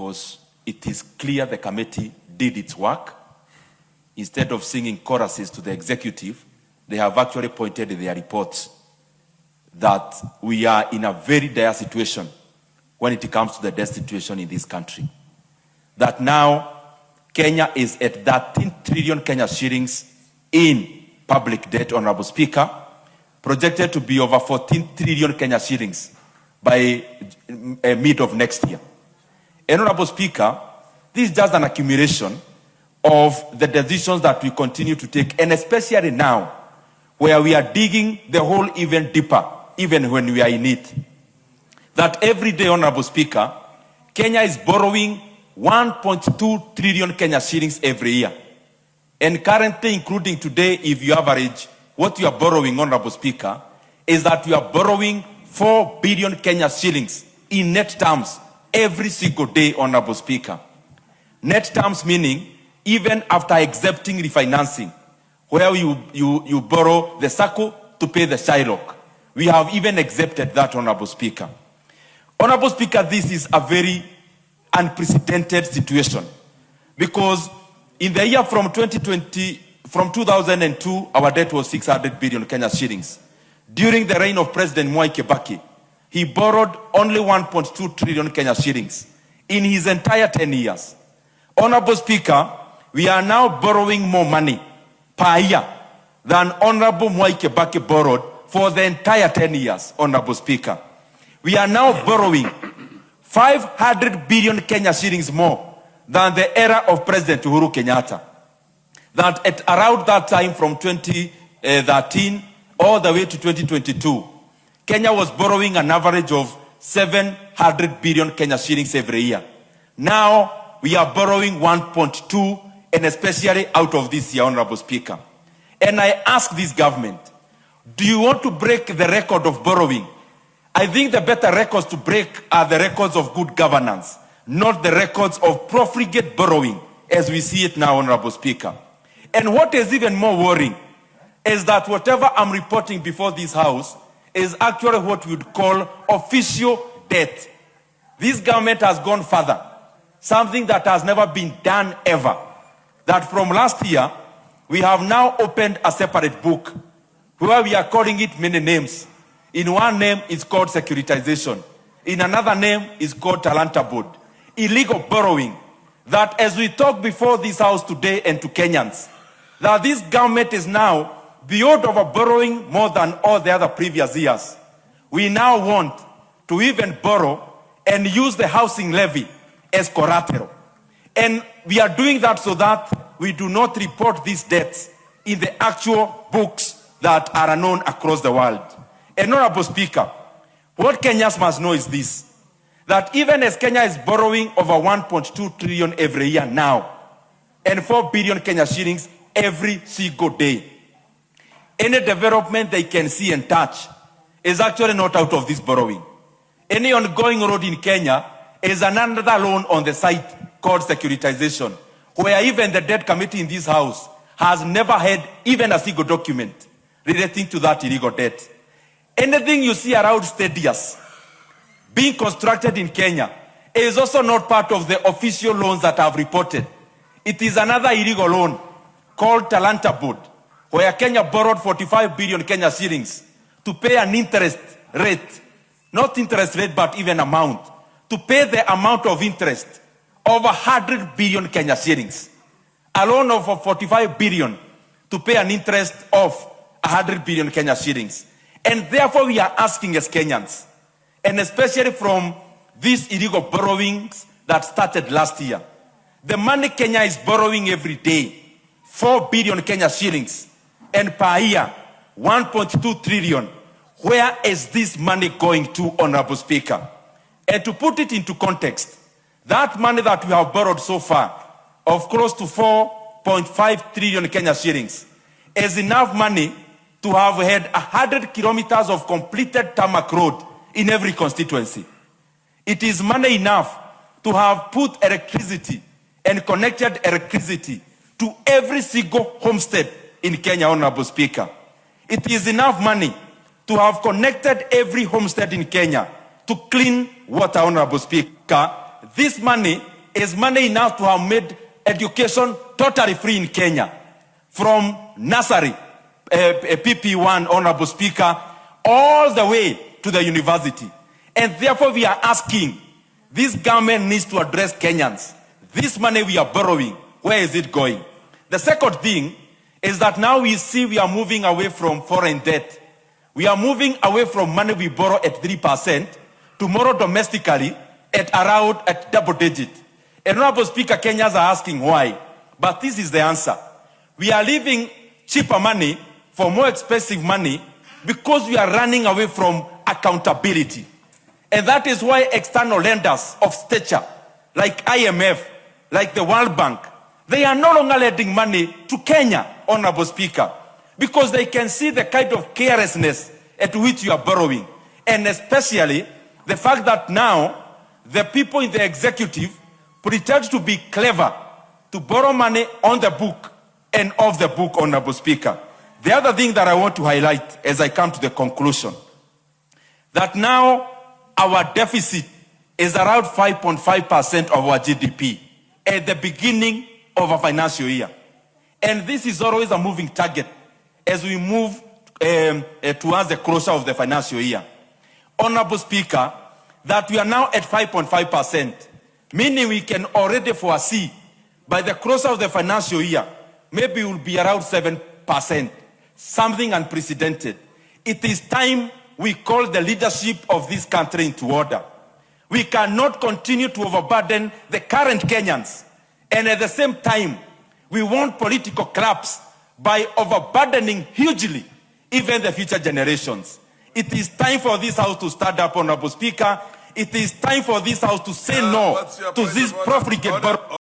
because it is clear the committee did its work. Instead of singing choruses to the executive, they have actually pointed in their reports that we are in a very dire situation when it comes to the debt situation in this country. That now Kenya is at 13 trillion Kenya shillings in public debt, Honorable Speaker, projected to be over 14 trillion Kenya shillings by mid of next year. And Honorable Speaker, this is just an accumulation of the decisions that we continue to take, and especially now, where we are digging the hole even deeper, even when we are in it. That every day, Honorable Speaker, Kenya is borrowing 1.2 trillion Kenya shillings every year. And currently, including today, if you average what you are borrowing, Honorable Speaker, is that you are borrowing 4 billion Kenya shillings in net terms every single day, Honorable Speaker. Net terms meaning even after accepting refinancing, where you borrow the SACCO to pay the Shylock. We have even accepted that, Honorable Speaker. Honorable Speaker, this is a very unprecedented situation because in the year from 2002, our debt was 600 billion Kenya shillings. During the reign of President Mwai Kibaki, he borrowed only 1.2 trillion Kenya shillings in his entire 10 years. Honorable Speaker, we are now borrowing more money per year than Honorable Mwai Kibaki borrowed for the entire 10 years, Honorable Speaker. We are now borrowing 500 billion Kenya shillings more than the era of President Uhuru Kenyatta. That at around that time from 2013 all the way to 2022, Kenya was borrowing an average of 700 billion Kenya shillings every year. Now we are borrowing 1.2, and especially out of this year, Honorable Speaker. And I ask this government, do you want to break the record of borrowing? I think the better records to break are the records of good governance, not the records of profligate borrowing, as we see it now, Honorable Speaker. And what is even more worrying is that whatever I'm reporting before this House is actually what we would call official debt. This government has gone further, something that has never been done ever. That from last year, we have now opened a separate book where we are calling it many names. In one name, it's called securitization. In another name, it's called Talanta Board. Illegal borrowing. That as we talk before this House today and to Kenyans, that this government is now beyond over borrowing more than all the other previous years. We now want to even borrow and use the housing levy as collateral. And we are doing that so that we do not report these debts in the actual books that are known across the world. And Honorable Speaker, what Kenyans must know is this, that even as Kenya is borrowing over 1.2 trillion every year now, and 4 billion Kenya shillings every single day, any development they can see and touch is actually not out of this borrowing. Any ongoing road in Kenya is another loan on the side called securitization, where even the debt committee in this House has never had even a single document relating to that illegal debt. Anything you see around stadiums being constructed in Kenya is also not part of the official loans that I've reported. It is another illegal loan called Talanta Board, where Kenya borrowed 45 billion Kenya shillings to pay an interest rate, not interest rate, but even amount, to pay the amount of interest over 100 billion Kenya shillings. A loan of 45 billion to pay an interest of 100 billion Kenya shillings. And therefore we are asking as Kenyans, and especially from these illegal borrowings that started last year, the money Kenya is borrowing every day, 4 billion Kenya shillings, and per year, 1.2 trillion. Where is this money going to, Honorable Speaker? And to put it into context, that money that we have borrowed so far, of close to 4.5 trillion Kenya shillings, is enough money to have had 100 kilometers of completed tarmac road in every constituency. It is money enough to have put electricity and connected electricity to every single homestead in Kenya, Honorable Speaker. It is enough money to have connected every homestead in Kenya to clean water, Honorable Speaker. This money is money enough to have made education totally free in Kenya, from nursery, PP1, Honorable Speaker, all the way to the university. And therefore we are asking, this government needs to address Kenyans. This money we are borrowing, where is it going? The second thing is that now we see we are moving away from foreign debt. We are moving away from money we borrow at 3% to borrow domestically at around double digit. And Honorable Speaker, Kenyans are asking why. But this is the answer. We are leaving cheaper money for more expensive money because we are running away from accountability. And that is why external lenders of stature, like IMF, like the World Bank, they are no longer lending money to Kenya, Honorable Speaker, because they can see the kind of carelessness at which you are borrowing. And especially the fact that now the people in the executive pretend to be clever to borrow money on the book and off the book, Honorable Speaker. The other thing that I want to highlight as I come to the conclusion, that now our deficit is around 5.5% of our GDP at the beginning of a financial year. And this is always a moving target as we move towards the closure of the financial year. Honorable Speaker, that we are now at 5.5%, meaning we can already foresee by the closure of the financial year, maybe it will be around 7%, something unprecedented. It is time we call the leadership of this country into order. We cannot continue to overburden the current Kenyans, and at the same time, we want political collapse by overburdening hugely even the future generations. It is time for this house to stand up, Honorable Speaker. It is time for this house to say no to this profligate